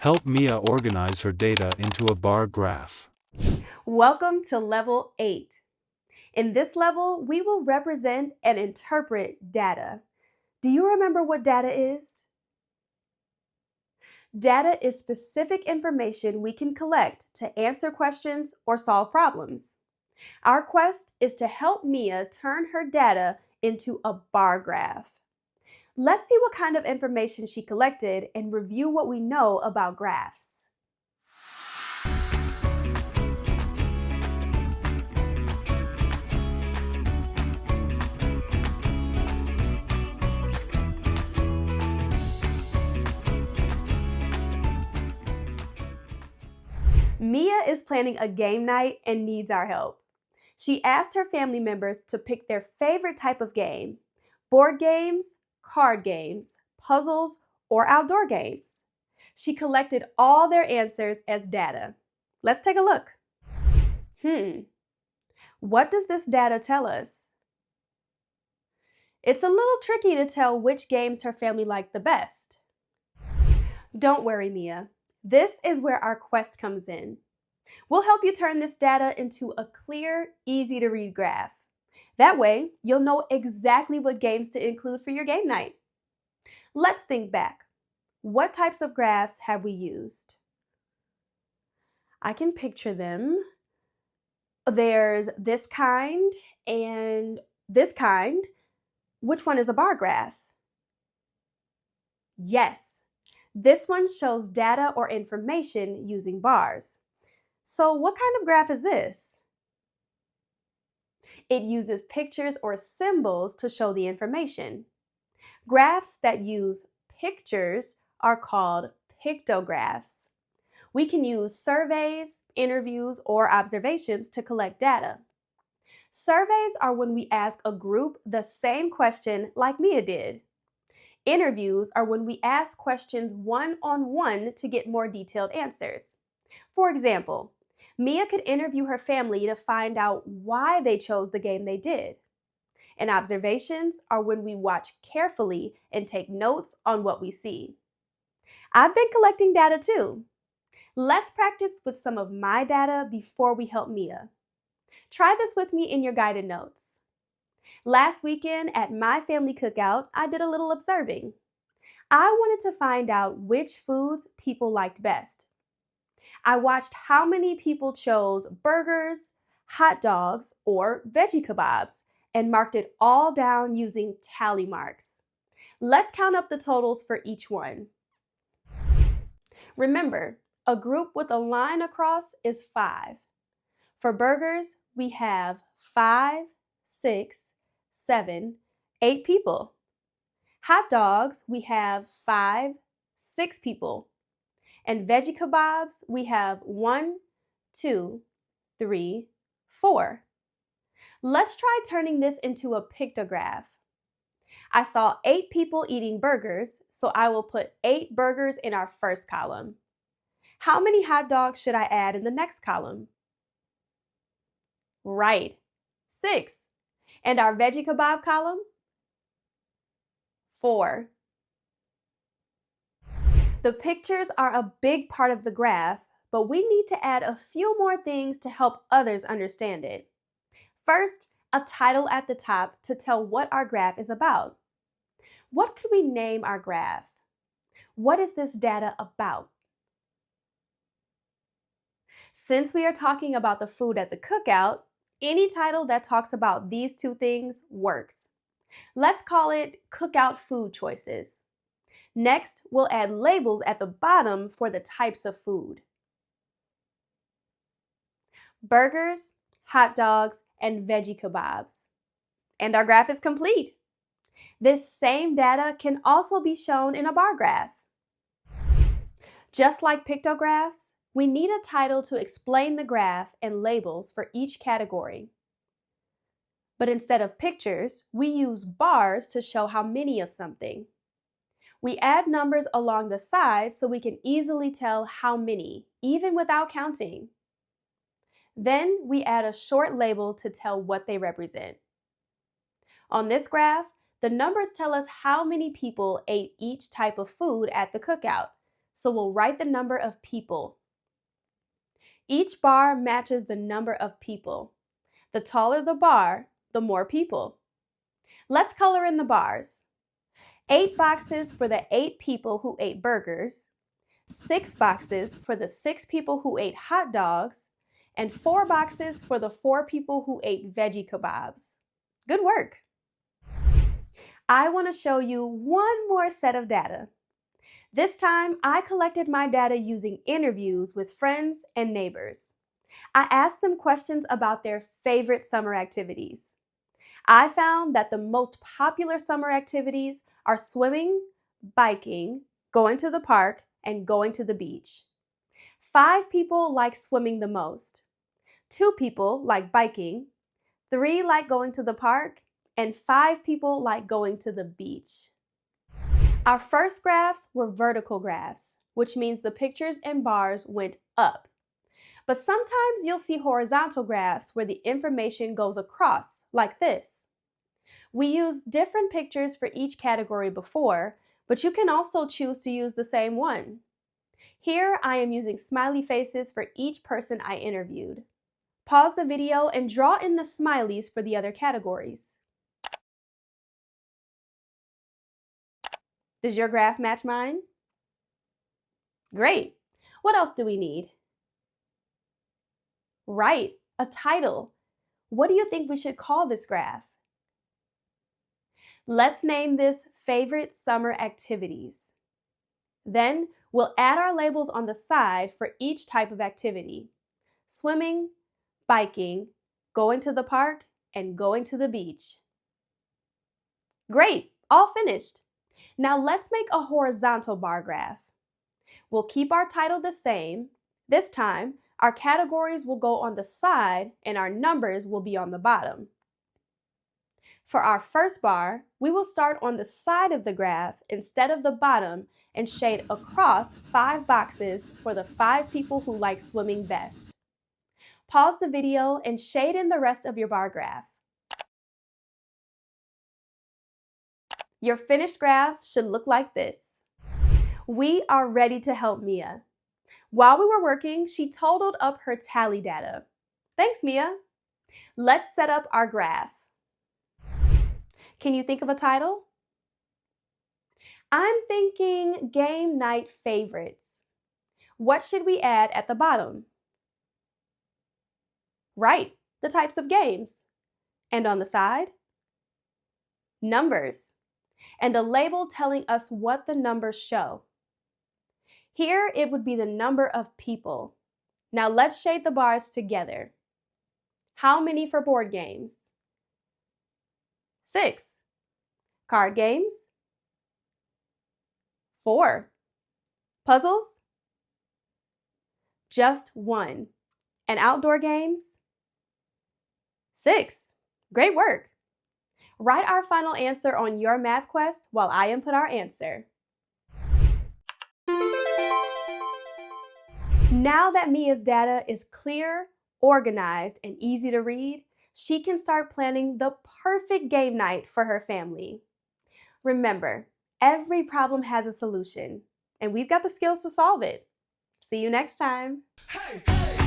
Help Mia organize her data into a bar graph. Welcome to Level 8. In this level, we will represent and interpret data. Do you remember what data is? Data is specific information we can collect to answer questions or solve problems. Our quest is to help Mia turn her data into a bar graph. Let's see what kind of information she collected and review what we know about graphs. Mia is planning a game night and needs our help. She asked her family members to pick their favorite type of game: board games, card games, puzzles, or outdoor games. She collected all their answers as data. Let's take a look. What does this data tell us? It's a little tricky to tell which games her family liked the best. Don't worry, Mia. This is where our quest comes in. We'll help you turn this data into a clear, easy to read graph. That way, you'll know exactly what games to include for your game night. Let's think back. What types of graphs have we used? I can picture them. There's this kind and this kind. Which one is a bar graph? Yes, this one shows data or information using bars. So what kind of graph is this? It uses pictures or symbols to show the information. Graphs that use pictures are called pictographs. We can use surveys, interviews, or observations to collect data. Surveys are when we ask a group the same question like Mia did. Interviews are when we ask questions one-on-one to get more detailed answers. For example, Mia could interview her family to find out why they chose the game they did. And observations are when we watch carefully and take notes on what we see. I've been collecting data too. Let's practice with some of my data before we help Mia. Try this with me in your guided notes. Last weekend at my family cookout, I did a little observing. I wanted to find out which foods people liked best. I watched how many people chose burgers, hot dogs, or veggie kebabs and marked it all down using tally marks. Let's count up the totals for each one. Remember, a group with a line across is 5. For burgers, we have 5, 6, 7, 8 people. Hot dogs, we have 5, 6 people. And veggie kebabs, we have 1, 2, 3, 4. Let's try turning this into a pictograph. I saw 8 people eating burgers, so I will put 8 burgers in our first column. How many hot dogs should I add in the next column? Right, 6. And our veggie kebab column? 4. The pictures are a big part of the graph, but we need to add a few more things to help others understand it. First, a title at the top to tell what our graph is about. What could we name our graph? What is this data about? Since we are talking about the food at the cookout, any title that talks about these two things works. Let's call it Cookout Food Choices. Next, we'll add labels at the bottom for the types of food. Burgers, hot dogs, and veggie kebabs. And our graph is complete. This same data can also be shown in a bar graph. Just like pictographs, we need a title to explain the graph and labels for each category. But instead of pictures, we use bars to show how many of something. We add numbers along the sides so we can easily tell how many, even without counting. Then we add a short label to tell what they represent. On this graph, the numbers tell us how many people ate each type of food at the cookout. so we'll write the number of people. Each bar matches the number of people. The taller the bar, the more people. Let's color in the bars. 8 boxes for the 8 people who ate burgers, 6 boxes for the 6 people who ate hot dogs, and 4 boxes for the 4 people who ate veggie kebabs. Good work! I want to show you one more set of data. This time, I collected my data using interviews with friends and neighbors. I asked them questions about their favorite summer activities. I found that the most popular summer activities are swimming, biking, going to the park, and going to the beach. 5 people like swimming the most. 2 people like biking. 3 like going to the park, and 5 people like going to the beach. Our first graphs were vertical graphs, which means the pictures and bars went up. But sometimes you'll see horizontal graphs where the information goes across, like this. We used different pictures for each category before, but you can also choose to use the same one. Here I am using smiley faces for each person I interviewed. Pause the video and draw in the smileys for the other categories. Does your graph match mine? Great! What else do we need? Right, a title. What do you think we should call this graph? Let's name this Favorite Summer Activities. Then we'll add our labels on the side for each type of activity. Swimming, biking, going to the park, and going to the beach. Great, all finished. Now let's make a horizontal bar graph. We'll keep our title the same. This time, our categories will go on the side and our numbers will be on the bottom. For our first bar, we will start on the side of the graph instead of the bottom and shade across 5 boxes for the 5 people who like swimming best. Pause the video and shade in the rest of your bar graph. Your finished graph should look like this. We are ready to help Mia. While we were working, she totaled up her tally data. Thanks, Mia. Let's set up our graph. Can you think of a title? I'm thinking Game Night Favorites. What should we add at the bottom? Right, the types of games. And on the side? Numbers. And a label telling us what the numbers show. Here it would be the number of people. Now let's shade the bars together. How many for board games? 6. Card games? 4. Puzzles? Just 1. And outdoor games? 6. Great work! Write our final answer on your math quest while I input our answer. Now that Mia's data is clear, organized, and easy to read, she can start planning the perfect game night for her family. Remember, every problem has a solution, and we've got the skills to solve it. See you next time. Hey, hey.